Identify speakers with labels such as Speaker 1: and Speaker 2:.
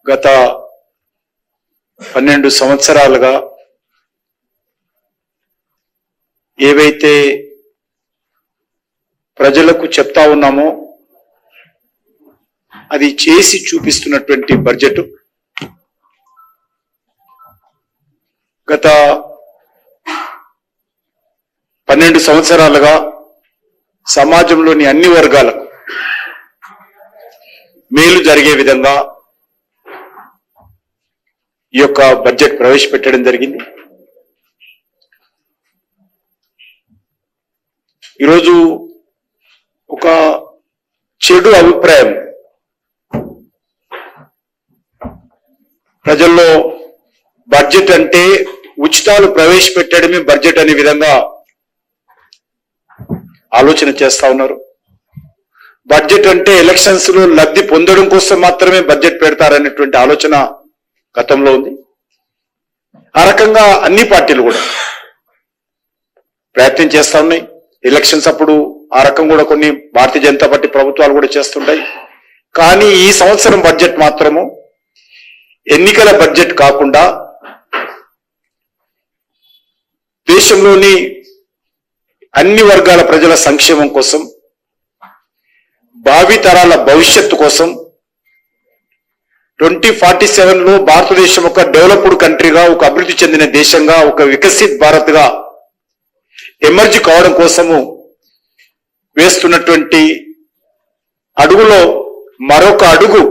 Speaker 1: గత 12 సంవత్సరాలుగా ఏవైతే ప్రజలకు చెప్తా ఉన్నామో అది చేసి చూపిస్తున్నటువంటి బడ్జెట్. గత 12 సంవత్సరాలుగా సమాజంలోని అన్ని వర్గాలకు మేలు జరిగే విధంగా ఈ యొక్క బడ్జెట్ ప్రవేశపెట్టడం జరిగింది. ఈరోజు ఒక చెడు అభిప్రాయం ప్రజల్లో బడ్జెట్ అంటే ఉచితాలు ప్రవేశపెట్టడమే బడ్జెట్ అనే విధంగా ఆలోచన చేస్తా ఉన్నారు. బడ్జెట్ అంటే ఎలక్షన్స్ లో లబ్ధి పొందడం కోసం మాత్రమే బడ్జెట్ పెడతారనేటువంటి ఆలోచన గతంలో ఉంది. ఆ రకంగా అన్ని పార్టీలు కూడా ప్రయత్నం చేస్తా ఉన్నాయి. ఎలక్షన్స్ అప్పుడు ఆ రకం కూడా కొన్ని భారతీయ జనతా పార్టీ ప్రభుత్వాలు కూడా చేస్తుంటాయి. కానీ ఈ సంవత్సరం బడ్జెట్ మాత్రము ఎన్నికల బడ్జెట్ కాకుండా దేశంలోని అన్ని వర్గాల ప్రజల సంక్షేమం కోసం, భావితరాల భవిష్యత్తు కోసం 2047లో భారతదేశం ఒక డెవలప్డ్ కంట్రీగా, ఒక అభివృద్ధి చెందిన దేశంగా, ఒక వికసిత్ భారత్ గా ఎమర్జ్ కావడం కోసము వేస్తున్నటువంటి అడుగులో మరొక అడుగు